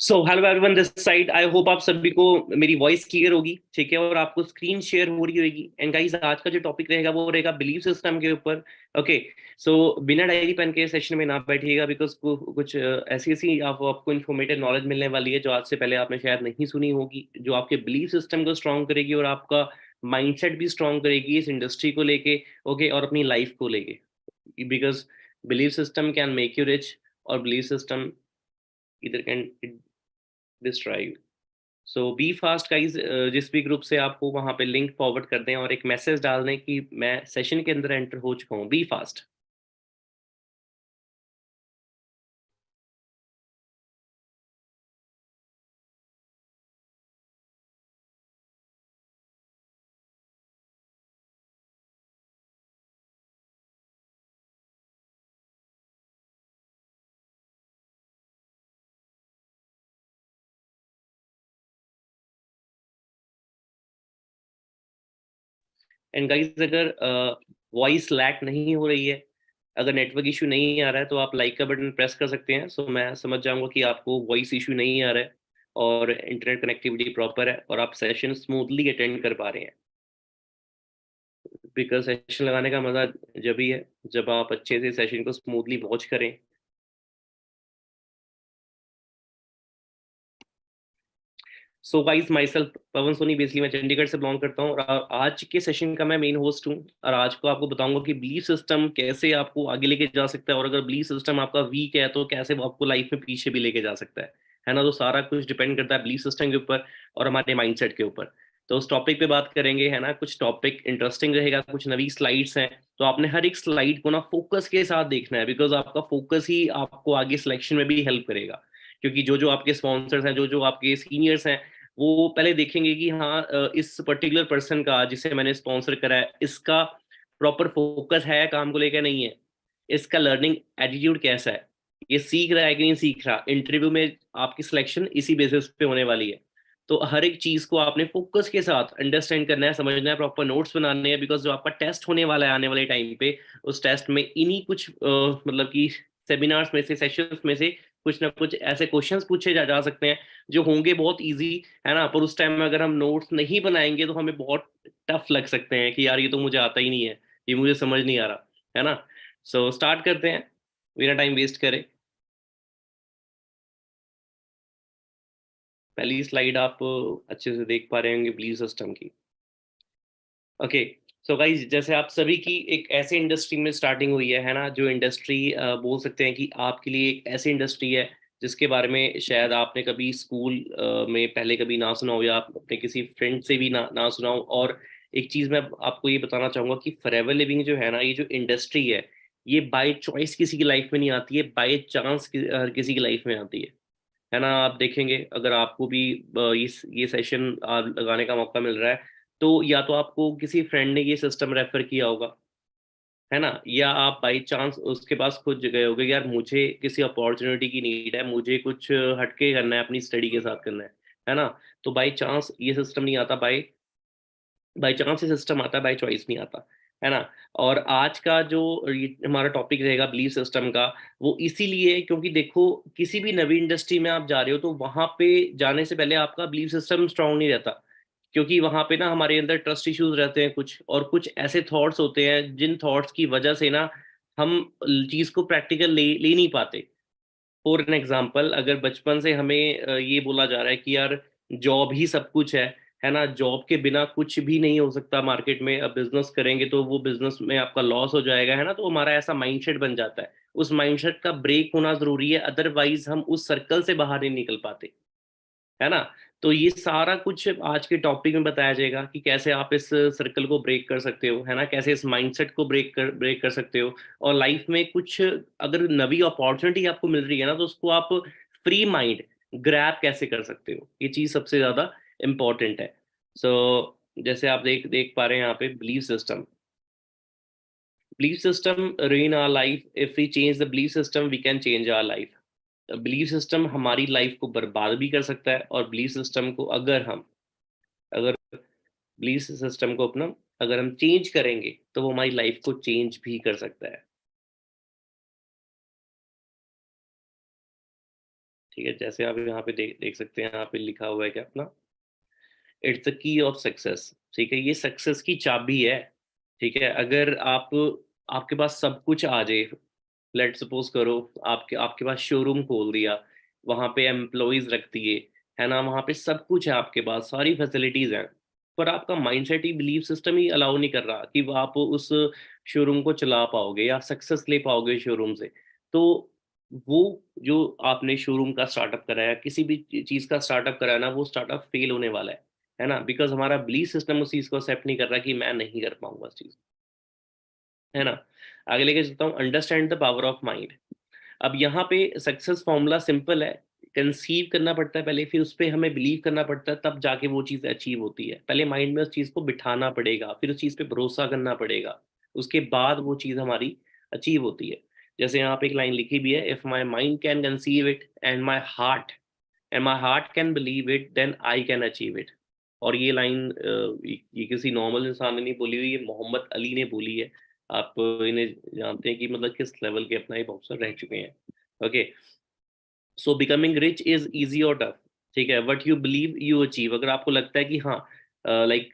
So hello everyone this side. I hope आप सभी को मेरी वॉइस क्लियर होगी, ठीक है, और आपको स्क्रीन शेयर हो रही होगी। एंड गाइस, आज का जो टॉपिक रहेगा वो रहेगा बिलीफ सिस्टम के ऊपर। ओके। सो बिना डायरी पेन के सेशन में ना बैठिएगा, बिकॉज कुछ ऐसी ऐसी आपको इन्फॉर्मेटिव नॉलेज मिलने वाली है जो आज से पहले आपने शायद नहीं सुनी होगी, जो आपके बिलीफ सिस्टम को स्ट्रॉन्ग करेगी और आपका माइंडसेट भी स्ट्रॉन्ग करेगी इस इंडस्ट्री को लेके। ओके, और अपनी लाइफ को लेके, because belief system can make you rich, और बिलीफ सिस्टम इधर can destroy. So be fast guys. जिस भी ग्रुप से आपको वहां पे लिंक फॉरवर्ड कर दें और एक मैसेज डाल दें कि मैं सेशन के अंदर एंटर हो चुका हूँ। Be fast. एंड गाइज, अगर वॉइस लैग नहीं हो रही है, अगर नेटवर्क इशू नहीं आ रहा है, तो आप लाइक का बटन प्रेस कर सकते हैं। सो मैं समझ जाऊंगा कि आपको वॉइस इशू नहीं आ रहा है और इंटरनेट कनेक्टिविटी प्रॉपर है और आप सेशन स्मूथली अटेंड कर पा रहे हैं। बिकॉज सेशन लगाने का मजा जब ही है जब आप अच्छे से सेशन को स्मूथली वॉच करें। So guys, myself Pavan Soni, basically मैं चंडीगढ़ से बिलोंग करता हूँ और आज के सेशन का मैं मेन होस्ट हूँ। और आज को आपको बताऊंगा कि बिलीफ सिस्टम कैसे आपको आगे लेके जा सकता है, और अगर बिलीफ सिस्टम आपका वीक है तो कैसे वो आपको लाइफ में पीछे भी लेके जा सकता है ना। तो सारा कुछ डिपेंड करता है बिलीफ सिस्टम के ऊपर और हमारे माइंडसेट के ऊपर। तो उस टॉपिक पे बात करेंगे, है ना। कुछ टॉपिक इंटरेस्टिंग रहेगा, कुछ नवी स्लाइड्स हैं, तो आपने हर एक स्लाइड को ना फोकस के साथ देखना है, बिकॉज आपका फोकस ही आपको आगे सिलेक्शन में भी हेल्प करेगा। क्योंकि जो जो आपके स्पॉन्सर्स हैं, जो जो आपके सीनियर्स हैं, वो पहले देखेंगे कि हाँ, इस पर्टिकुलर पर्सन का जिसे मैंने स्पॉन्सर करा है, इसका प्रॉपर फोकस है काम को लेकर, नहीं है, इसका लर्निंग एटीट्यूड कैसा है, ये सीख रहा है कि नहीं सीख रहा। इंटरव्यू में आपकी सिलेक्शन इसी बेसिस पे होने वाली है। तो हर एक चीज को आपने फोकस के साथ अंडरस्टैंड करना है, समझना है, प्रॉपर नोट्स बनाने हैं, बिकॉज जो आपका टेस्ट होने वाला है आने वाले टाइम पे, उस टेस्ट में इन्हीं कुछ मतलब कि सेमिनार्स में से, सेशंस में से कुछ ना कुछ ऐसे क्वेश्चंस पूछे जा सकते हैं जो होंगे बहुत इजी, है ना। पर उस टाइम में अगर हम नोट्स नहीं बनाएंगे तो हमें बहुत टफ लग सकते हैं कि यार ये तो मुझे आता ही नहीं है, ये मुझे समझ नहीं आ रहा, है ना। सो स्टार्ट करते हैं बिना टाइम वेस्ट करे। पहली स्लाइड आप अच्छे से देख पा रहे होंगे बिलीव सिस्टम की। ओके। सो गाइज, जैसे आप सभी की एक ऐसे इंडस्ट्री में स्टार्टिंग हुई है ना, जो इंडस्ट्री बोल सकते हैं कि आपके लिए एक ऐसी इंडस्ट्री है जिसके बारे में शायद आपने कभी स्कूल में पहले कभी ना सुना हो, या आप अपने किसी फ्रेंड से भी ना सुना हो। और एक चीज़ मैं आपको ये बताना चाहूँगा कि फॉरएवर लिविंग जो है ना, ये जो इंडस्ट्री है बाय चॉइस किसी की लाइफ में नहीं आती है, बाय चांस हर किसी की लाइफ में आती है ना। आप देखेंगे, अगर आपको भी ये सेशन लगाने का मौका मिल रहा है, तो या तो आपको किसी फ्रेंड ने ये सिस्टम रेफर किया होगा, है ना, या आप बाई चांस उसके पास खुद गए होगे, यार मुझे किसी अपॉर्चुनिटी की नीड है, मुझे कुछ हटके करना है, अपनी स्टडी के साथ करना है ना। तो बाई चांस ये सिस्टम नहीं आता, बाई बाई चांस ये सिस्टम आता है, बाई चॉइस नहीं आता, है ना। और आज का जो हमारा टॉपिक रहेगा बिलीफ सिस्टम का, वो इसीलिए क्योंकि देखो, किसी भी नवी इंडस्ट्री में आप जा रहे हो तो वहां पे जाने से पहले आपका बिलीफ सिस्टम स्ट्रांग नहीं रहता, क्योंकि वहां पे ना हमारे अंदर ट्रस्ट इश्यूज रहते हैं कुछ, और कुछ ऐसे थॉट्स होते हैं जिन थॉट्स की वजह से ना हम चीज को प्रैक्टिकल ले नहीं पाते। फॉर एन एग्जाम्पल, अगर बचपन से हमें ये बोला जा रहा है कि यार जॉब ही सब कुछ है ना, जॉब के बिना कुछ भी नहीं हो सकता मार्केट में, अब बिजनेस करेंगे तो वो बिजनेस में आपका लॉस हो जाएगा, है ना, तो हमारा ऐसा माइंडसेट बन जाता है। उस माइंडसेट का ब्रेक होना जरूरी है, अदरवाइज हम उस सर्कल से बाहर नहीं निकल पाते, है ना। तो ये सारा कुछ आज के टॉपिक में बताया जाएगा कि कैसे आप इस सर्कल को ब्रेक कर सकते हो, है ना, कैसे इस माइंडसेट को ब्रेक कर सकते हो। और लाइफ में कुछ अगर नवी अपॉर्चुनिटी आपको मिल रही है ना, तो उसको आप फ्री माइंड ग्रैब कैसे कर सकते हो, ये चीज सबसे ज्यादा इम्पोर्टेंट है। सो जैसे आप देख देख पा रहे हैं यहाँ पे belief system. Belief system ruin our life. If we change the belief system, we can change our life. Belief system हमारी लाइफ को बर्बाद भी कर सकता है, और बिलीफ सिस्टम को अगर बिलीफ सिस्टम को अपना अगर हम चेंज करेंगे तो वो हमारी लाइफ को चेंज भी कर सकता है। ठीक है, जैसे आप यहाँ पे देख सकते हैं, यहाँ पे लिखा हुआ है कि अपना it's the key of success. ठीक है, ये सक्सेस की चाबी है। ठीक है, अगर आप आपके पास सब कुछ आ जाए, लेट सपोज करो आपके आपके पास शोरूम खोल दिया, वहां पे एम्प्लॉयज रख दिए, है ना, वहां पे सब कुछ है आपके पास, सारी फैसिलिटीज हैं, पर आपका माइंडसेट ही, बिलीफ सिस्टम ही अलाउ नहीं कर रहा कि आप उस शोरूम को चला पाओगे या सक्सेस ले पाओगे शोरूम से। तो वो जो आपने शोरूम का स्टार्टअप कराया, किसी भी चीज का स्टार्टअप कराया ना, वो स्टार्टअप फेल होने वाला है ना, बिकॉज हमारा बिलीफ सिस्टम उस चीज को एक्सेप्ट नहीं कर रहा कि मैं नहीं कर पाऊंगा उस चीज, है ना। आगे लेके चलता हूँ, understand the power of mind. अब यहाँ पे सक्सेस फॉर्मूला सिंपल है, कंसीव करना पड़ता है पहले, फिर उस पर हमें बिलीव करना पड़ता है, तब जाके वो चीज़ अचीव होती है। पहले माइंड में उस चीज़ को बिठाना पड़ेगा, फिर उस चीज़ पे भरोसा करना पड़ेगा, उसके बाद वो चीज़ हमारी अचीव होती है। जैसे यहाँ पे एक लाइन लिखी भी है, if my mind can conceive it and my heart can believe it, then I can achieve it. और ये लाइन ये किसी नॉर्मल इंसान ने नहीं बोली हुई, ये मोहम्मद अली ने बोली है। आप इन्हें जानते हैं कि मतलब किस लेवल के अपना ये बॉक्सर रह चुके हैं। Okay, so becoming rich is easy और टफ। ठीक है, what you believe you achieve. अगर आपको लगता है कि हाँ, like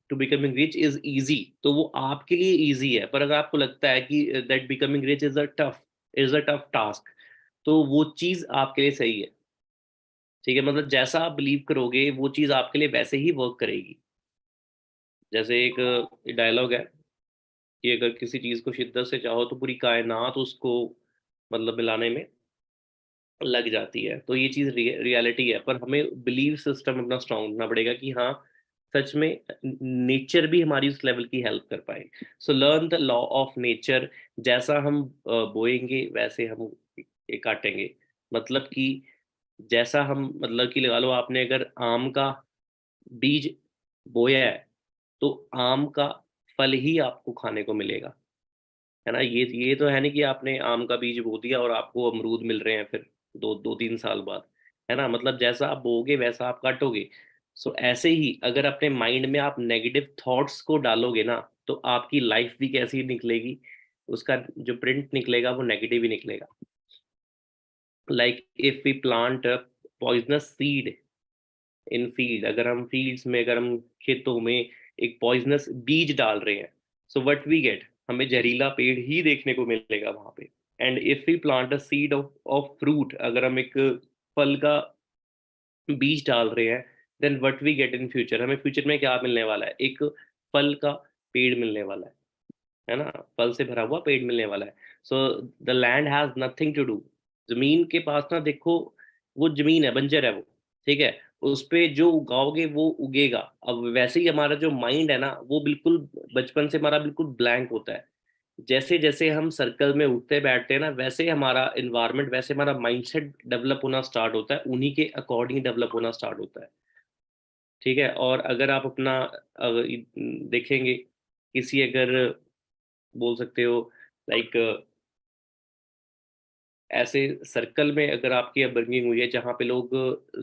to becoming rich is easy, तो वो आपके लिए इजी है। पर अगर आपको लगता है कि that becoming rich is a tough task, तो वो चीज आपके लिए सही है। ठीक है, मतलब जैसा आप बिलीव करोगे वो चीज आपके लिए वैसे ही वर्क करेगी। जैसे एक डायलॉग है कि अगर किसी चीज को शिद्दत से चाहो तो पूरी कायनात उसको मतलब मिलाने में लग जाती है। तो ये चीज रियलिटी है, पर हमें बिलीव सिस्टम अपना स्ट्रांग रखना पड़ेगा कि हाँ, सच में नेचर भी हमारी उस लेवल की हेल्प कर पाए। So learn the law of nature. जैसा हम बोएंगे वैसे हम ये काटेंगे। मतलब कि जैसा हम, मतलब कि लगा लो आपने अगर आम का बीज बोया है, तो आम का फल ही आपको खाने को मिलेगा, है ना। ये तो है नहीं कि आपने आम का बीज बो दिया और आपको अमरूद मिल रहे हैं फिर दो दो तीन साल बाद, है ना। मतलब जैसा आप बोगे वैसा आप काटोगे। सो ऐसे ही अगर अपने माइंड में आप नेगेटिव थॉट्स को डालोगे ना, तो आपकी लाइफ भी कैसी निकलेगी, उसका जो प्रिंट निकलेगा वो नेगेटिव ही निकलेगा। Like if we plant poisonous seed in field, अगर हम फील्ड्स में, अगर हम खेतों में एक पॉइजनस बीज डाल रहे हैं, सो व्हाट वी गेट, हमें जहरीला पेड़ ही देखने को मिलेगा वहां पे। And if we plant a seed of of fruit, अगर हम एक फल का बीज डाल रहे हैं, then what we get in future, हमें फ्यूचर में क्या मिलने वाला है, एक फल का पेड़ मिलने वाला है ना, फल से भरा हुआ पेड़ मिलने वाला है। So the land has nothing to do. जमीन के पास ना देखो, वो जमीन है, बंजर है वो, ठीक है, उस पे जो उगाओगे वो उगेगा। अब वैसे ही हमारा जो माइंड है ना, वो बिल्कुल बचपन से हमारा बिल्कुल ब्लैंक होता है। जैसे जैसे हम सर्कल में उठते बैठते हैं ना, वैसे हमारा इन्वायरमेंट, वैसे हमारा माइंडसेट डेवलप होना स्टार्ट होता है, उन्हीं के अकॉर्डिंग डेवलप होना स्टार्ट होता है। ठीक है, और अगर आप अपना देखेंगे, किसी अगर बोल सकते हो लाइक ऐसे सर्कल में अगर आपकी अपब्रिंगिंग हुई है जहाँ पे लोग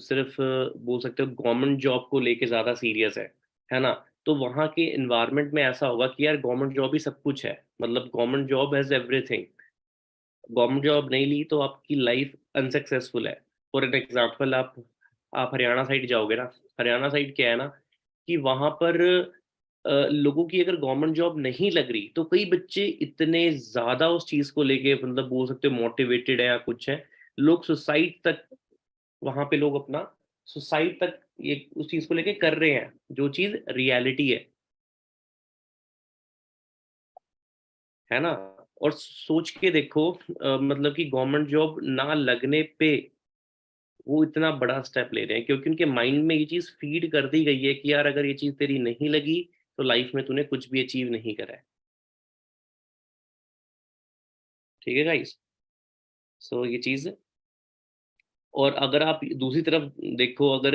सिर्फ बोल सकते हो गवर्नमेंट जॉब को लेके ज़्यादा सीरियस है ना, तो वहाँ के इन्वायरमेंट में ऐसा होगा कि यार गवर्नमेंट जॉब ही सब कुछ है, मतलब government job has everything. Government job नहीं ली तो आपकी लाइफ अनसक्सेसफुल है। फॉर एन एग्जाम्पल, आप हरियाणा साइड जाओगे ना, हरियाणा साइड क्या है ना, कि वहाँ पर लोगों की अगर गवर्नमेंट जॉब नहीं लग रही, तो कई बच्चे इतने ज़्यादा उस चीज़ को लेके मतलब बोल सकते हो मोटिवेटेड है या कुछ है, लोग सुसाइड तक, वहाँ पे लोग अपना सुसाइड तक ये उस चीज़ को लेके कर रहे हैं, जो चीज़ रियलिटी है ना। और सोच के देखो, मतलब कि गवर्नमेंट जॉब ना लगने पे वो इतना बड़ा स्टेप ले रहे हैं, क्योंकि उनके माइंड में ये चीज़ फीड कर दी गई है कि यार अगर ये चीज़ तेरी नहीं लगी, तो लाइफ में तूने कुछ भी अचीव नहीं करा है। ठीक है गाइस, सो ये चीज़। और अगर आप दूसरी तरफ देखो, अगर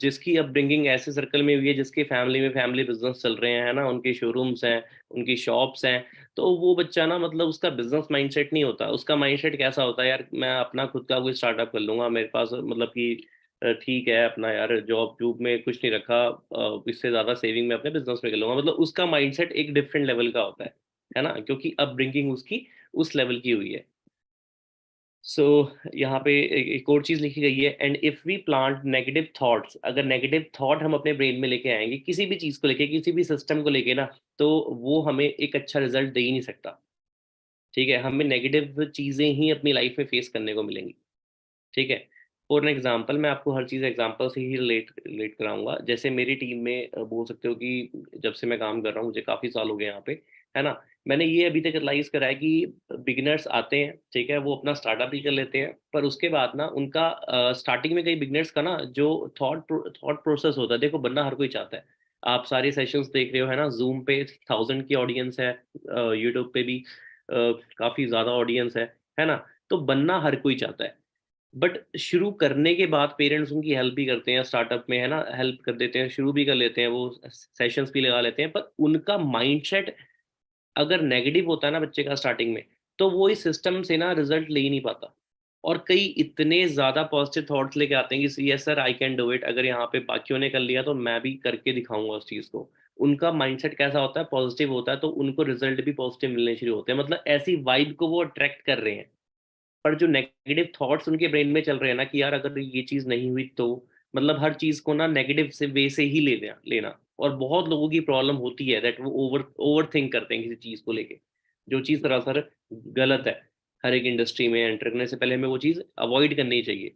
जिसकी अपब्रिंगिंग ऐसे सर्कल में हुई है, जिसके फैमिली में फैमिली बिजनेस चल रहे हैं, है ना, उनके शोरूम्स हैं, उनकी शॉप्स हैं, तो वो बच्चा ना, मतलब उसका बिजनेस माइंडसेट नहीं होता, उसका माइंडसेट कैसा होता है, यार मैं अपना खुद का कोई स्टार्टअप कर लूंगा, मेरे पास मतलब कि ठीक है अपना, यार जॉब जॉब में कुछ नहीं रखा, इससे ज़्यादा सेविंग में अपने बिजनेस में कर लूंगा। मतलब उसका माइंडसेट एक डिफरेंट लेवल का होता है ना, क्योंकि अपब्रिंगिंग उसकी उस लेवल की हुई है। सो यहाँ पे एक और चीज लिखी गई है, and if we plant negative thoughts, अगर नेगेटिव थॉट हम अपने ब्रेन में लेके आएंगे किसी भी चीज को लेके, किसी भी सिस्टम को लेके ना, तो वो हमें एक अच्छा रिजल्ट दे ही नहीं सकता। ठीक है, हमें नेगेटिव चीजें ही अपनी लाइफ में फेस करने को मिलेंगी। ठीक है, फॉर एन एग्जाम्पल मैं आपको हर चीज़ एग्जाम्पल से ही रिलेट रिलेट कराऊंगा। जैसे मेरी टीम में बोल सकते हो कि जब से मैं काम कर रहा हूँ, मुझे काफ़ी साल हो गए यहाँ पे, है ना। मैंने ये अभी तक रियलाइज करा है कि बिगिनर्स आते हैं, ठीक है, वो अपना स्टार्टअप ही कर लेते हैं, पर उसके बाद ना उनका स्टार्टिंग में कई बिगिनर्स का ना जो थॉट प्रोसेस होता है, देखो बनना हर कोई चाहता है। आप सारे सेशंस देख रहे हो, है ना, जूम पे 1000 की ऑडियंस है, यूट्यूब पे भी काफ़ी ज़्यादा ऑडियंस है ना। तो बनना हर कोई चाहता है, बट शुरू करने के बाद पेरेंट्स उनकी हेल्प भी करते हैं, स्टार्टअप में, है ना, हेल्प कर देते हैं, शुरू भी कर लेते हैं, वो सेशंस भी लगा लेते हैं, पर उनका माइंडसेट अगर नेगेटिव होता है ना बच्चे का स्टार्टिंग में, तो वो इस सिस्टम से ना रिजल्ट ले ही नहीं पाता। और कई इतने ज्यादा पॉजिटिव थॉट्स लेके आते हैं कि yes sir I can do it, अगर यहाँ पे बाकियों ने कर लिया तो मैं भी करके दिखाऊंगा उस चीज को। उनका माइंडसेट कैसा होता है, पॉजिटिव होता है, तो उनको रिजल्ट भी पॉजिटिव मिलने शुरू होते हैं, मतलब ऐसी वाइब को वो अट्रैक्ट कर रहे हैं। पर जो नेगेटिव थॉट्स उनके ब्रेन में चल रहे हैं ना कि यार अगर ये चीज नहीं हुई तो, मतलब हर चीज को ना नेगेटिव से वे से ही लेना। और बहुत लोगों की प्रॉब्लम होती है दैट वो ओवर ओवर थिंक करते हैं किसी चीज को लेके, जो चीज सरासर गलत है। हर एक इंडस्ट्री में एंटर करने से पहले हमें वो चीज अवॉइड करनी चाहिए।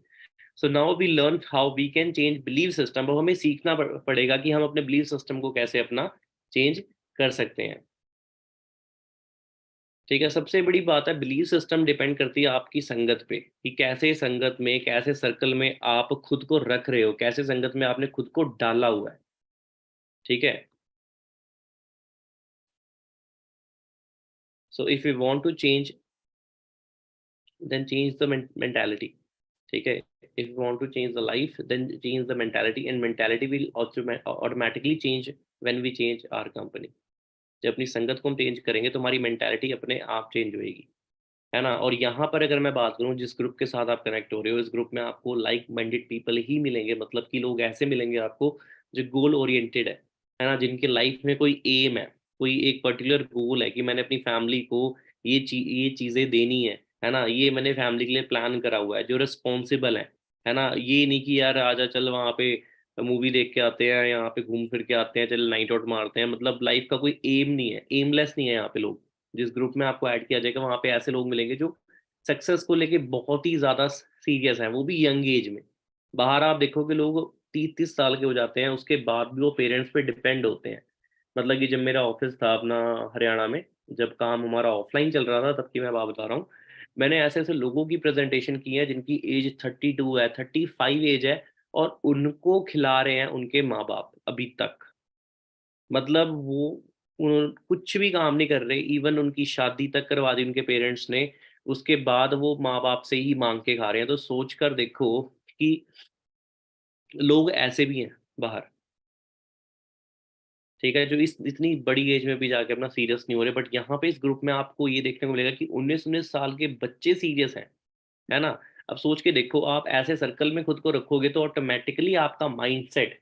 So now we learn how we can change believe system. अब हमें सीखना पड़ेगा कि हम अपने बिलीव सिस्टम को कैसे अपना चेंज कर सकते हैं। ठीक है, सबसे बड़ी बात है, बिलीव सिस्टम डिपेंड करती है आपकी संगत पे, कि कैसे संगत में, कैसे सर्कल में आप खुद को रख रहे हो, कैसे संगत में आपने खुद को डाला हुआ है। ठीक है, so if you want to change, then change the mentality. ठीक है, if you want to change the life, then change the mentality, and mentality will automatically change when we change our company. जब अपनी संगत को हम change करेंगे तो हमारी मेंटालिटी अपने आप चेंज होएगी, है ना। और यहाँ पर अगर मैं बात करूँ, जिस ग्रुप के साथ आप कनेक्ट हो रहे हो, इस ग्रुप में आपको लाइक माइंडेड पीपल ही मिलेंगे, मतलब कि लोग ऐसे मिलेंगे आपको जो गोल ओरिएंटेड है ना, जिनके लाइफ में कोई एम है, कोई एक पर्टिकुलर गोल है कि मैंने अपनी फैमिली को ये चीज़ें देनी है ना, ये मैंने फैमिली के लिए प्लान करा हुआ है, जो रिस्पॉन्सिबल है ना। ये नहीं कि यार आजा चल वहाँ पे मूवी देख के आते हैं, यहाँ पे घूम फिर के आते हैं, चल नाइट आउट मारते हैं, मतलब लाइफ का कोई एम नहीं है, एमलेस नहीं है यहाँ पे लोग। जिस ग्रुप में आपको ऐड किया जाएगा वहां पे ऐसे लोग मिलेंगे जो सक्सेस को लेके बहुत ही ज्यादा सीरियस हैं, वो भी यंग एज में। बाहर आप देखोगे लोग 30-30 साल के हो जाते हैं, उसके बाद भी वो पेरेंट्स पे डिपेंड होते हैं। मतलब कि जब मेरा ऑफिस था अपना हरियाणा में, जब काम हमारा ऑफलाइन चल रहा था, तब की मैं बात बता रहा हूँ। मैंने ऐसे ऐसे लोगों की प्रेजेंटेशन की है जिनकी एज 32 है, 35 एज है, और उनको खिला रहे हैं उनके माँ बाप अभी तक। मतलब वो कुछ भी काम नहीं कर रहे, इवन उनकी शादी तक करवा दी उनके पेरेंट्स ने, उसके बाद वो माँ बाप से ही मांग के खा रहे हैं। तो सोच कर देखो कि लोग ऐसे भी हैं बाहर। ठीक है, जो इस इतनी बड़ी एज में भी जाके अपना सीरियस नहीं हो रहे, बट यहाँ पे इस ग्रुप में आपको ये देखने को मिलेगा कि 19-19 साल के बच्चे सीरियस हैं, है ना। अब सोच के देखो, आप ऐसे सर्कल में खुद को रखोगे तो ऑटोमेटिकली आपका माइंडसेट,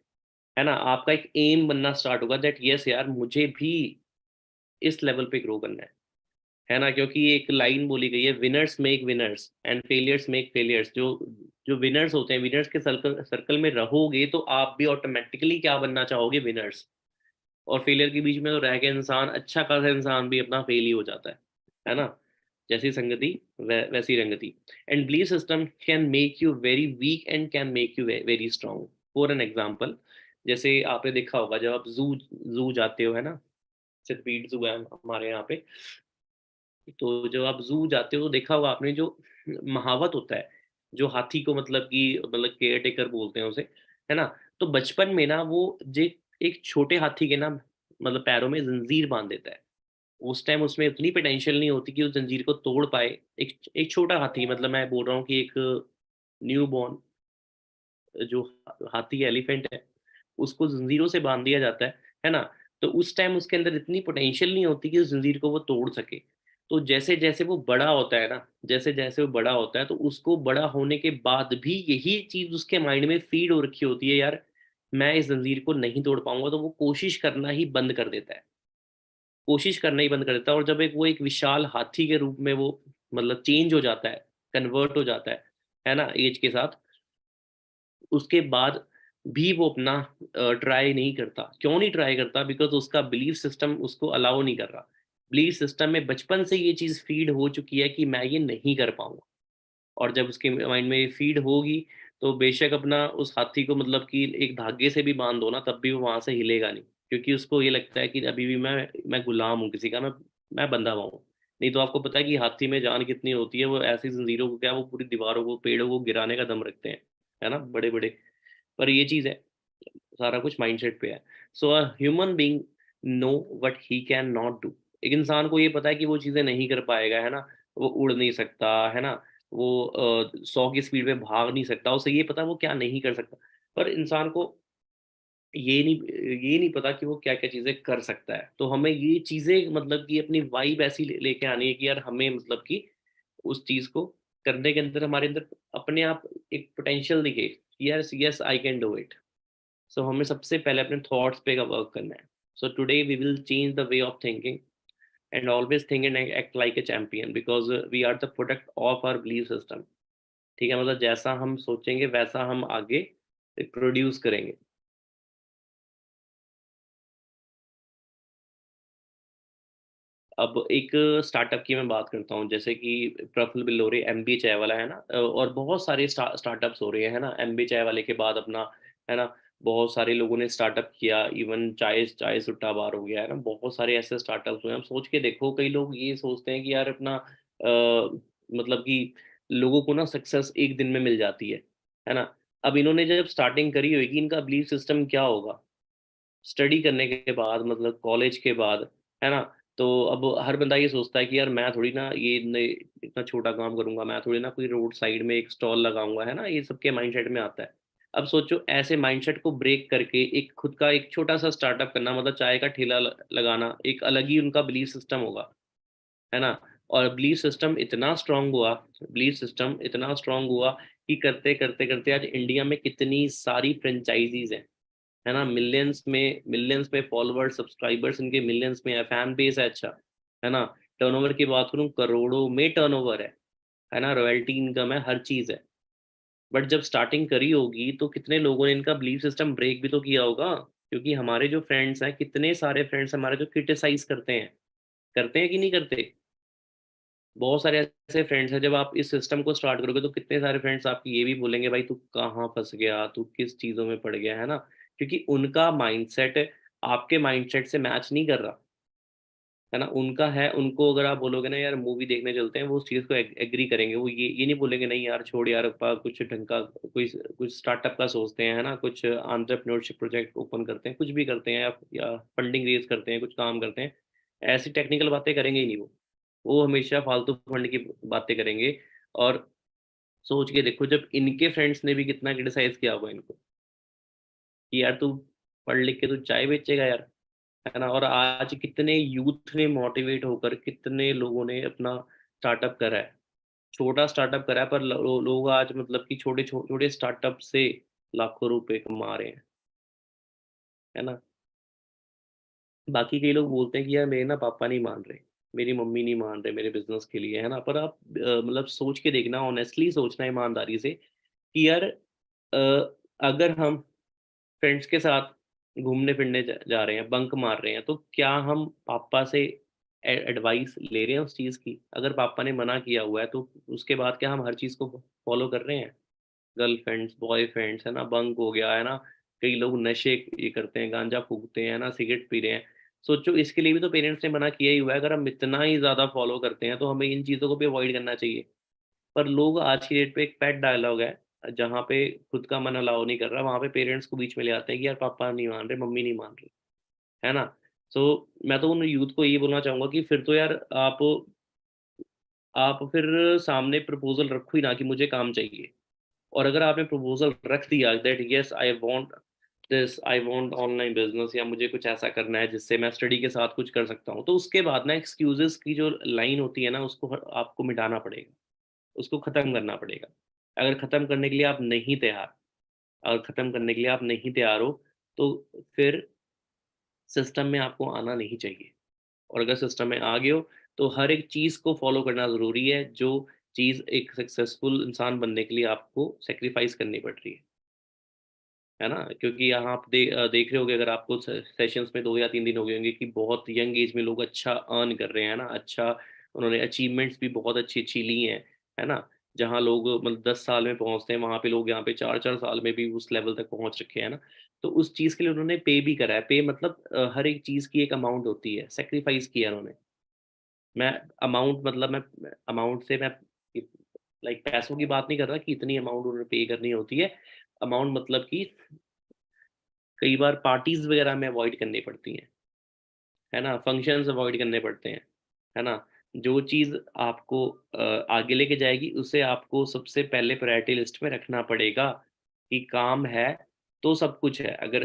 है ना, आपका एक एम बनना स्टार्ट होगा दैट यस यार मुझे भी इस लेवल पे ग्रो करना है ना। क्योंकि एक लाइन बोली गई है, winners make winners and failures make failures. जो जो विनर्स होते हैं, विनर्स के सर्कल सर्कल में रहोगे तो आप भी ऑटोमेटिकली क्या बनना चाहोगे, विनर्स। और फेलियर के बीच में तो रह के इंसान, अच्छा खासा इंसान भी अपना फेल ही हो जाता है ना। जैसी संगति वैसी रंगति। And belief system can make you very weak and can make you very strong. For an example, जैसे आपने देखा होगा जब आप जू जू जाते हो, है ना, सिर्फ जू है हमारे यहाँ पे, तो जब आप जू जाते हो तो देखा होगा आपने, जो महावत होता है, जो हाथी को मतलब कि मतलब केयर टेकर बोलते हैं उसे, है ना। तो बचपन में ना वो जे एक छोटे हाथी के ना मतलब पैरों में जंजीर बांध देता है। उस टाइम उसमें इतनी पोटेंशियल नहीं होती कि उस जंजीर को तोड़ पाए। एक एक छोटा हाथी, मतलब मैं बोल रहा हूँ कि एक न्यू बॉर्न जो हाथी एलिफेंट है, उसको जंजीरों से बांध दिया जाता है ना। तो उस टाइम उसके अंदर इतनी पोटेंशियल नहीं होती कि उस जंजीर को वो तोड़ सके। तो जैसे जैसे वो बड़ा होता है ना, जैसे जैसे वो बड़ा होता है, तो उसको बड़ा होने के बाद भी यही चीज उसके माइंड में फीड हो रखी होती है, यार मैं इस जंजीर को नहीं तोड़ पाऊंगा, तो वो कोशिश करना ही बंद कर देता है। कोशिश करना ही बंद कर देता है, और जब एक वो एक विशाल हाथी के रूप में वो मतलब चेंज हो जाता है, कन्वर्ट हो जाता है ना, एज के साथ, उसके बाद भी वो अपना ट्राई नहीं करता। क्यों नहीं ट्राई करता? बिकॉज उसका बिलीफ सिस्टम उसको अलाउ नहीं कर रहा। बिलीफ सिस्टम में बचपन से ये चीज़ फीड हो चुकी है कि मैं ये नहीं कर पाऊंगा। और जब उसके माइंड में ये फीड होगी, तो बेशक अपना उस हाथी को मतलब कि एक धागे से भी बांध दो ना, तब भी वो वहां से हिलेगा नहीं, क्योंकि उसको ये लगता है कि अभी भी मैं गुलाम हूँ किसी का, मैं बंधा हुआ हूँ। नहीं तो आपको पता है कि हाथी में जान कितनी होती है, वो ऐसी जंजीरों को क्या, वो पूरी दीवारों को, पेड़ों को गिराने का दम रखते हैं, है ना, बड़े बड़े। पर ये चीज़ है, सारा कुछ माइंडसेट पे है। So a human being know what he can not do. एक इंसान को ये पता है कि वो चीज़ें नहीं कर पाएगा, है ना, वो उड़ नहीं सकता, है ना, वो 100 की स्पीड में भाग नहीं सकता, उसे ये पता है वो क्या नहीं कर सकता। पर इंसान को ये नहीं पता कि वो क्या क्या चीज़ें कर सकता है। तो हमें ये चीज़ें मतलब कि अपनी वाइब ऐसी लेके आनी है कि यार हमें मतलब कि उस चीज़ को करने के अंदर हमारे अंदर अपने आप एक पोटेंशियल दिखे, yes yes I can do it. So हमें सबसे पहले अपने थॉट्स पे का वर्क करना है। So today we will change the way of thinking and always think and act like a champion, because we are the product of our belief system. ठीक है, मतलब जैसा हम सोचेंगे वैसा हम आगे प्रोड्यूस करेंगे। अब एक स्टार्टअप की मैं बात करता हूँ, जैसे कि प्रफुल्ल बिल्लोरे, एमबी चाय वाला, है ना, और बहुत सारे स्टार्टअप्स हो रहे हैं, है ना, एमबी चाय वाले के बाद अपना, है ना, बहुत सारे लोगों ने स्टार्टअप किया। इवन चाय चाय सुट्टा बार हो गया, है ना, बहुत सारे ऐसे स्टार्टअप्स हुए। हम सोच के देखो, कई लोग ये सोचते हैं कि यार अपना मतलब कि लोगों को ना सक्सेस एक दिन में मिल जाती है ना। अब इन्होंने जब स्टार्टिंग करी होगी, इनका बिलीफ सिस्टम क्या होगा स्टडी करने के बाद, मतलब कॉलेज के बाद, है ना। तो अब हर बंदा ये सोचता है कि यार मैं थोड़ी ना इतना छोटा काम करूंगा, मैं थोड़ी ना कोई रोड साइड में एक स्टॉल लगाऊंगा, है ना, ये सबके माइंडसेट में आता है। अब सोचो ऐसे माइंडसेट को ब्रेक करके एक खुद का एक छोटा सा स्टार्टअप करना, मतलब चाय का ठेला लगाना, एक अलग ही उनका बिलीफ सिस्टम होगा, है ना। और बिलीफ सिस्टम इतना स्ट्रांग हुआ, बिलीफ सिस्टम इतना स्ट्रांग हुआ कि करते करते करते आज इंडिया में कितनी सारी फ्रेंचाइजीज हैं, है ना, मिलियंस में फॉलोअर्स, सब्सक्राइबर्स इनके मिलियंस में है, फैन बेस है, अच्छा, है ना। टर्नओवर की बात करूं, करोड़ों में टर्नओवर है ना, रॉयल्टी इनकम है, हर चीज है। बट जब स्टार्टिंग करी होगी तो कितने लोगों ने इनका बिलीफ सिस्टम ब्रेक भी तो किया होगा, क्योंकि हमारे जो फ्रेंड्स हैं, कितने सारे फ्रेंड्स हमारे जो क्रिटिसाइज करते हैं कि नहीं करते। बहुत सारे ऐसे फ्रेंड्स हैं, जब आप इस सिस्टम को स्टार्ट करोगे तो कितने सारे फ्रेंड्स आपकी ये भी बोलेंगे, भाई तू कहाँ फंस गया, तू किस चीज़ों में पड़ गया, है ना, क्योंकि उनका माइंडसेट आपके माइंडसेट से मैच नहीं कर रहा, है ना। उनका है, उनको अगर आप बोलोगे ना यार मूवी देखने चलते हैं, वो उस चीज़ को एग्री करेंगे। वो ये नहीं बोलेंगे नहीं यार छोड़ यार, अपा कुछ ढंग का कोई कुछ स्टार्टअप का सोचते हैं, है ना, कुछ एंटरप्रेन्योरशिप प्रोजेक्ट ओपन करते हैं, कुछ भी करते हैं, या फंडिंग रेज करते हैं, कुछ काम करते हैं, ऐसी टेक्निकल बातें करेंगे ही नहीं वो हमेशा फालतू फंड की बातें करेंगे। और सोच के देखो, जब इनके फ्रेंड्स ने भी कितना क्रिटिसाइज किया होगा इनको कि यार तू पढ़ लिख के तू चाय बेचेगा यार, है ना। और आज कितने यूथ ने मोटिवेट होकर, कितने लोगों ने अपना स्टार्टअप करा है, छोटा स्टार्टअप करा है, पर लोग आज मतलब कि छोटे छोटे स्टार्टअप से लाखों रुपए कमा रहे हैं, है ना। बाकी कई लोग बोलते हैं कि यार मेरे ना पापा नहीं मान रहे, मेरी मम्मी नहीं मान रहे मेरे बिजनेस के लिए, है ना। पर आप मतलब सोच के देखना, ऑनेस्टली सोचना ईमानदारी से कि यार अगर हम फ्रेंड्स के साथ घूमने फिरने जा रहे हैं, बंक मार रहे हैं, तो क्या हम पापा से एडवाइस ले रहे हैं उस चीज़ की? अगर पापा ने मना किया हुआ है तो उसके बाद क्या हम हर चीज़ को फॉलो कर रहे हैं? गर्लफ्रेंड्स, बॉयफ्रेंड्स, है ना, बंक हो गया, है ना। कई लोग नशे ये करते हैं, गांजा फूकते हैं, ना, सिगरेट पी रहे हैं। सोचो इसके लिए भी तो पेरेंट्स ने मना किया ही हुआ है। अगर हम इतना ही ज़्यादा फॉलो करते हैं तो हमें इन चीज़ों को भी अवॉइड करना चाहिए। पर लोग आज की डेट पे, एक पेट डायलॉग है, जहाँ पे खुद का मन अलाउ नहीं कर रहा, वहाँ पे पेरेंट्स को बीच में ले आते हैं कि यार पापा नहीं मान रहे, मम्मी नहीं मान रही, है ना। सो मैं तो उन यूथ को ये बोलना चाहूंगा कि फिर तो यार आप फिर सामने प्रपोजल रखो ही ना कि मुझे काम चाहिए। और अगर आपने प्रपोजल रख दिया that yes I want this, I want online business, या मुझे कुछ ऐसा करना है जिससे मैं स्टडी के साथ कुछ कर सकता हूँ, तो उसके बाद ना एक्सक्यूजेस की जो लाइन होती है ना, उसको आपको मिटाना पड़ेगा, उसको ख़त्म करना पड़ेगा। अगर ख़त्म करने के लिए आप नहीं तैयार, अगर ख़त्म करने के लिए आप नहीं तैयार हो, तो फिर सिस्टम में आपको आना नहीं चाहिए। और अगर सिस्टम में आ गए हो, तो हर एक चीज़ को फॉलो करना ज़रूरी है जो चीज़ एक सक्सेसफुल इंसान बनने के लिए आपको सेक्रीफाइस करनी पड़ रही है ना? क्योंकि यहाँ आप देख रहे होगे, अगर आपको सेशंस में 2 या 3 दिन हो गए होंगे कि बहुत यंग एज में लोग अच्छा अर्न कर रहे हैं ना, अच्छा उन्होंने अचीवमेंट्स भी बहुत अच्छी-अच्छी ली हैं, है ना? जहाँ लोग मतलब 10 साल में पहुँचते हैं, वहाँ पे लोग यहाँ पे 4-4 साल में भी उस लेवल तक पहुँच रखे हैं ना। तो उस चीज़ के लिए उन्होंने पे भी करा है। पे मतलब हर एक चीज़ की एक अमाउंट होती है, सैक्रिफाइस किया उन्होंने। मैं अमाउंट मतलब मैं अमाउंट से मैं लाइक पैसों की बात नहीं कर रहा कि इतनी अमाउंट उन्होंने पे करनी होती है। अमाउंट मतलब कि कई बार पार्टीज़ वगैरह में अवॉइड करनी पड़ती हैं, है ना? फंक्शंस अवॉइड करने पड़ते हैं, है ना? जो चीज़ आपको आगे लेके जाएगी, उसे आपको सबसे पहले प्रायोरिटी लिस्ट में रखना पड़ेगा कि काम है, तो सब कुछ है। अगर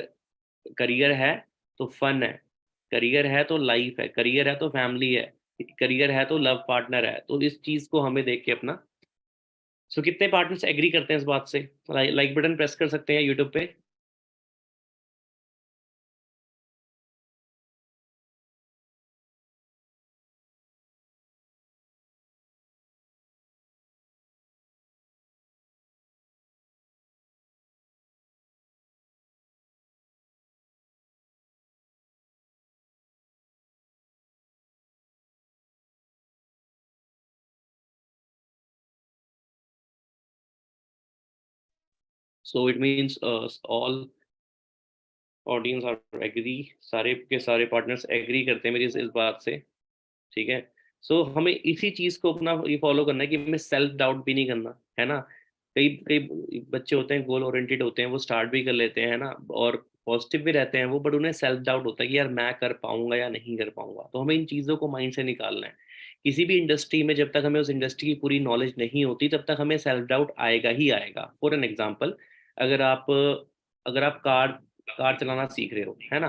करियर है, तो फन है, करियर है तो लाइफ़ है, करियर है तो फैमिली है, करियर है तो लव पार्टनर है। तो इस चीज़ को हमें देख के अपना सो कितने पार्टनर्स एग्री करते हैं इस बात से? लाइक बटन प्रेस कर सकते हैं यूट्यूब पे। So it means all audience are agree, सारे के सारे पार्टनर्स एग्री करते हैं मेरी इस बात से, ठीक है? सो हमें इसी चीज़ को अपना ये फॉलो करना है कि हमें सेल्फ डाउट भी नहीं करना, है ना? कई कई बच्चे होते हैं, गोल ओरिएंटेड होते हैं, वो स्टार्ट भी कर लेते हैं, है ना? और पॉजिटिव भी रहते हैं वो, बट उन्हें सेल्फ डाउट होता है कि यार मैं कर पाऊंगा या नहीं कर पाऊंगा। तो हमें इन चीज़ों को माइंड से निकालना है। किसी भी इंडस्ट्री में जब तक हमें उस इंडस्ट्री की पूरी नॉलेज नहीं होती, तब तक हमें सेल्फ डाउट आएगा ही आएगा। फॉर एन एग्जाम्पल, अगर आप अगर आप कार कार चलाना सीख रहे हो, है ना?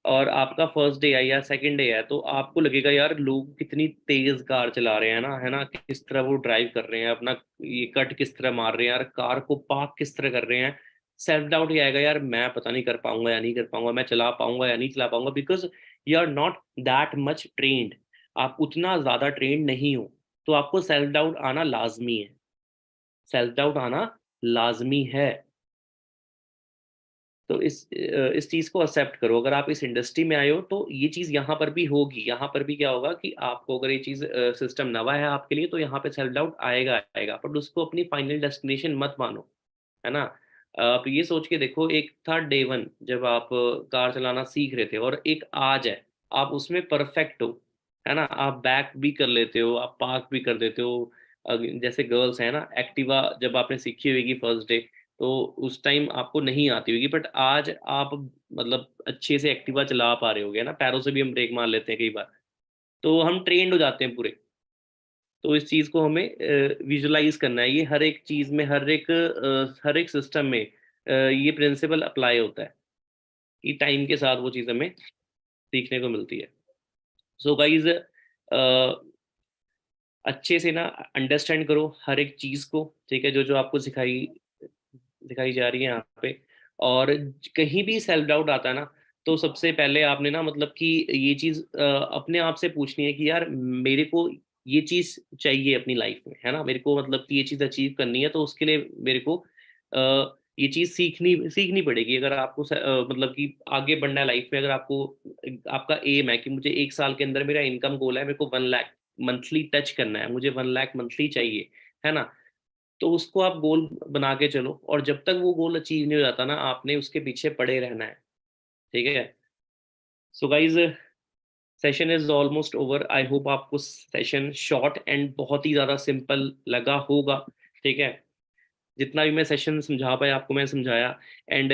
और आपका फर्स्ट डे है या सेकंड डे है, तो आपको लगेगा यार लोग कितनी तेज कार चला रहे हैं ना, है ना? किस तरह वो ड्राइव कर रहे हैं, अपना ये कट किस तरह मार रहे हैं यार, कार को पार्क किस तरह कर रहे हैं। सेल्फ डाउट ही आएगा, यार मैं पता नहीं कर पाऊंगा या नहीं कर पाऊंगा, मैं चला पाऊंगा या नहीं चला पाऊंगा, because you are not that much trained. आप उतना ज्यादा ट्रेन्ड नहीं हो, तो आपको सेल्फ डाउट आना लाजमी है। सेल्फ डाउट आना लाजमी है। तो इस चीज़ को एक्सेप्ट करो। अगर आप इस इंडस्ट्री में आए हो, तो ये चीज़ यहाँ पर भी होगी। यहाँ पर भी क्या होगा कि आपको अगर ये चीज़ सिस्टम नवा है आपके लिए, तो यहाँ पे सेल्फ डाउट आएगा आएगा, बट उसको अपनी फाइनल डेस्टिनेशन मत मानो, है ना? आप ये सोच के देखो, एक था डे वन जब आप कार चलाना सीख रहे थे, और एक आज है, आप उसमें परफेक्ट हो, है ना? आप बैक भी कर लेते हो, आप पार्क भी कर देते हो। जैसे गर्ल्स है ना, एक्टिवा जब आपने सीखी होगी फर्स्ट डे, तो उस टाइम आपको नहीं आती होगी, बट आज आप मतलब अच्छे से एक्टिवा चला पा रहे होगे ना, पैरों से भी हम ब्रेक मार लेते हैं कई बार। तो हम ट्रेंड हो जाते हैं पूरे। तो इस चीज़ को हमें विजुलाइज करना है। ये हर एक चीज़ में, हर एक सिस्टम में ये प्रिंसिपल अप्लाई होता है कि टाइम के साथ वो चीज़ हमें सीखने को मिलती है। सो गाइज, अच्छे से ना अंडरस्टैंड करो हर एक चीज़ को, ठीक है? जो जो आपको सिखाई दिखाई जा रही है यहाँ पे। और कहीं भी सेल्फ डाउट आता है ना, तो सबसे पहले आपने ना मतलब कि ये चीज़ अपने आप से पूछनी है कि यार मेरे को ये चीज़ चाहिए अपनी लाइफ में, है ना? मेरे को मतलब कि ये चीज़ अचीव करनी है, तो उसके लिए मेरे को ये चीज़ सीखनी सीखनी पड़ेगी। अगर आपको मतलब कि आगे बढ़ना है लाइफ में, अगर आपको आपका एम है कि मुझे 1 साल के अंदर मेरा इनकम गोल है, मेरे को 1 लाख मंथली टच करना है, मुझे 1 लाख मंथली चाहिए, है ना? तो उसको आप गोल बना के चलो, और जब तक वो गोल अचीव नहीं हो जाता ना, आपने उसके पीछे पड़े रहना है, ठीक है? So guys, session is almost over. I hope आपको सेशन शॉर्ट एंड बहुत ही ज़्यादा सिंपल लगा होगा, ठीक है? जितना भी मैं सेशन समझा पाया आपको मैं समझाया। एंड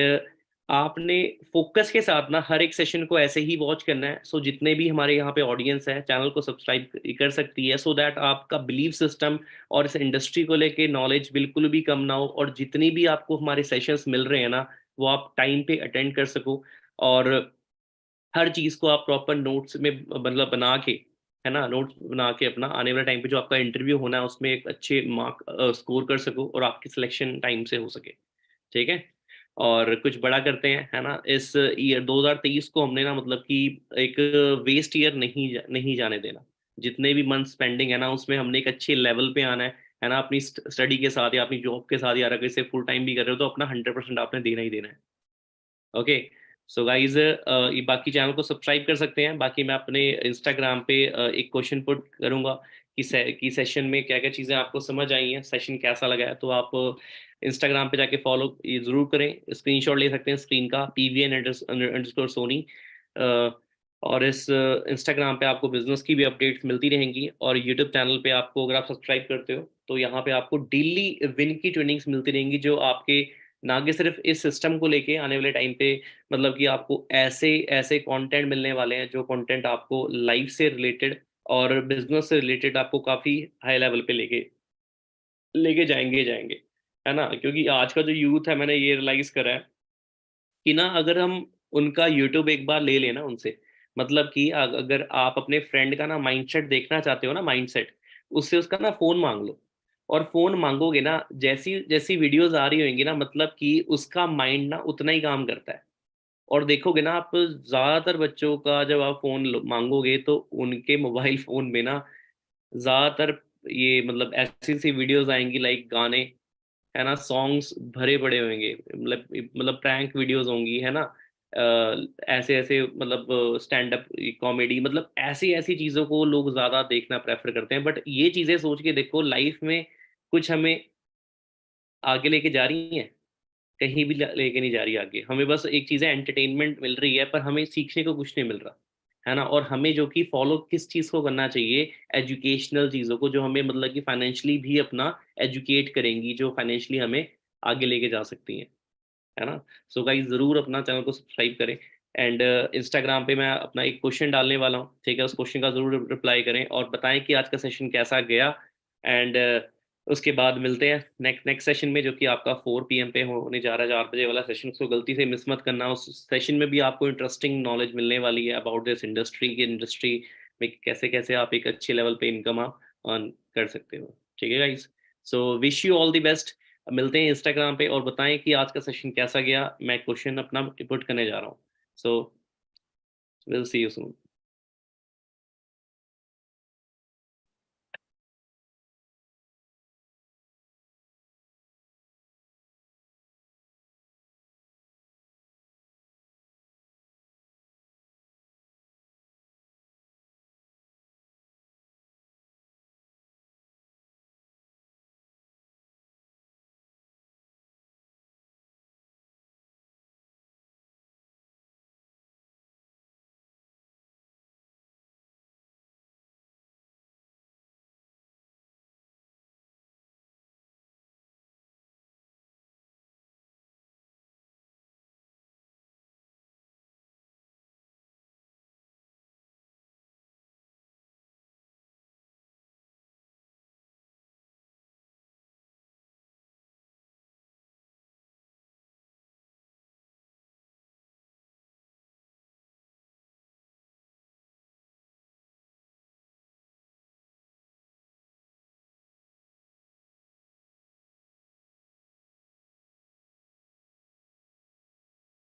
आपने फोकस के साथ ना हर एक सेशन को ऐसे ही वॉच करना है। सो जितने भी हमारे यहाँ पे ऑडियंस है, चैनल को सब्सक्राइब कर सकती है, सो दैट आपका बिलीव सिस्टम और इस इंडस्ट्री को लेके नॉलेज बिल्कुल भी कम ना हो, और जितनी भी आपको हमारे सेशंस मिल रहे हैं ना, वो आप टाइम पे अटेंड कर सको। और हर चीज़ को आप प्रॉपर नोट्स में मतलब बना के, है ना, नोट्स बना के अपना आने वाले टाइम पे जो आपका इंटरव्यू होना है उसमें एक अच्छे मार्क स्कोर कर सको, और आपकी सिलेक्शन टाइम से हो सके, ठीक है? और कुछ बड़ा करते हैं, है ना? इस ईयर 2023 को हमने ना मतलब कि एक वेस्ट ईयर नहीं जाने देना। जितने भी मंथ्स पेंडिंग है ना, उसमें हमने एक अच्छे लेवल पे आना है। है ना, अपनी स्टडी के साथ या अपनी जॉब के साथ, या अगर इसे फुल टाइम भी कर रहे हो तो अपना 100% आपने देना ही देना है। ओके, सो गाइज ये बाकी चैनल को सब्सक्राइब कर सकते हैं। बाकी मैं अपने इंस्टाग्राम पे एक क्वेश्चन पुट करूंगा कि सेशन में क्या क्या चीज़ें आपको समझ आई हैं, सेशन कैसा लगा है, तो आप इंस्टाग्राम पे जाके फॉलो ये ज़रूर करें। स्क्रीनशॉट ले सकते हैं स्क्रीन का, pvn_सोनी। और इस इंस्टाग्राम पे आपको बिजनेस की भी अपडेट्स मिलती रहेंगी, और यूट्यूब चैनल पे आपको, अगर आप सब्सक्राइब करते हो तो यहाँ पे आपको डेली विन की ट्रेनिंग्स मिलती रहेंगी, जो आपके ना कि सिर्फ इस सिस्टम को लेके आने वाले टाइम पे, मतलब कि आपको ऐसे ऐसे कंटेंट मिलने वाले हैं जो कंटेंट आपको लाइफ से रिलेटेड और बिजनेस से रिलेटेड आपको काफ़ी हाई लेवल पे लेके लेके जाएंगे, है ना। क्योंकि आज का जो यूथ है, मैंने ये रियलाइज करा है कि ना, अगर हम उनका यूट्यूब एक बार ले लेना उनसे, मतलब कि अगर आप अपने फ्रेंड का ना माइंडसेट देखना चाहते हो ना, माइंडसेट, उससे उसका ना फ़ोन मांग लो। और फ़ोन मांगोगे ना, जैसी जैसी वीडियोस आ रही होंगी ना, मतलब कि उसका माइंड ना उतना ही काम करता है। और देखोगे ना आप, ज़्यादातर बच्चों का जब आप फ़ोन मांगोगे तो उनके मोबाइल फ़ोन में ना ज़्यादातर ये मतलब ऐसी सी वीडियोस आएंगी, लाइक गाने, है ना, सॉन्ग्स भरे पड़े होंगे, मतलब प्रैंक वीडियोस होंगी, है ना। ऐसे ऐसे मतलब स्टैंड अप कॉमेडी, मतलब ऐसी ऐसी चीज़ों को लोग ज़्यादा देखना प्रेफर करते हैं। बट ये चीज़ें सोच के देखो, लाइफ में कुछ हमें आगे लेके जा रही हैं? कहीं भी लेके नहीं जा रही आगे। हमें बस एक चीज़ है, एंटरटेनमेंट मिल रही है, पर हमें सीखने को कुछ नहीं मिल रहा, है ना। और हमें जो कि फॉलो किस चीज़ को करना चाहिए, एजुकेशनल चीज़ों को, जो हमें मतलब कि फाइनेंशियली भी अपना एजुकेट करेंगी, जो फाइनेंशियली हमें आगे लेके जा सकती हैं, है ना। सो गाइस, ज़रूर अपना चैनल को सब्सक्राइब करें। एंड इंस्टाग्राम पे मैं अपना एक क्वेश्चन डालने वाला हूँ, ठीक है, उस क्वेश्चन का ज़रूर रिप्लाई करें और बताएं कि आज का सेशन कैसा गया। एंड उसके बाद मिलते हैं नेक्स्ट सेशन में, जो कि आपका 4 PM पे होने जा रहा है, 4 बजे वाला सेशन। उसको गलती से मिस मत करना। उस सेशन में भी आपको इंटरेस्टिंग नॉलेज मिलने वाली है अबाउट दिस इंडस्ट्री में कैसे कैसे आप एक अच्छे लेवल पे इनकम आप अर्न कर सकते हो। ठीक है guys, so wish you all the best. मिलते हैं इंस्टाग्राम पे, और बताएं कि आज का सेशन कैसा गया। मैं क्वेश्चन अपना पुट करने जा रहा हूँ। So will see you soon.